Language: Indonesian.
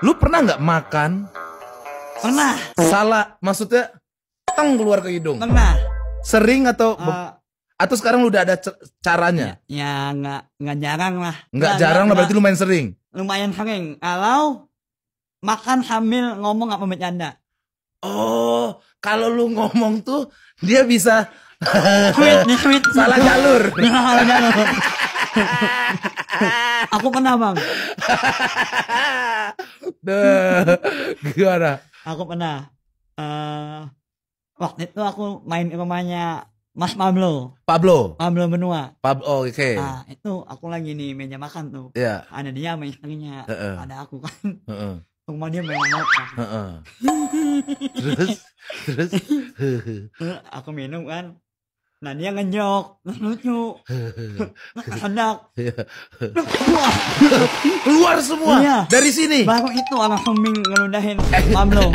Lu pernah nggak makan Pernah. salah, maksudnya teng keluar ke hidung? Pernah. Sering atau atau sekarang lu udah ada caranya? Ya nggak jarang lah. Nggak jarang lah, berarti lumayan sering. Lumayan sering. Kalau makan sambil ngomong apa bercanda. Oh, kalau lu ngomong tuh dia bisa Sweet. salah jalur. Salah jalur. Aku pernah, Bang. Gimana? Aku pernah. Waktu itu aku main ke rumahnya Mas Pablo Benua. Oh, oke. Nah, itu aku lagi di meja makan tuh. Iya. Ada dia sama istrinya. Ada aku kan. Rumah dia memang makan. Terus Aku minum kan. Nah, dia ngejok, lucu. Hendak. keluar semua Iya. dari sini. Baru itu orang humming ngeludahin Pablo.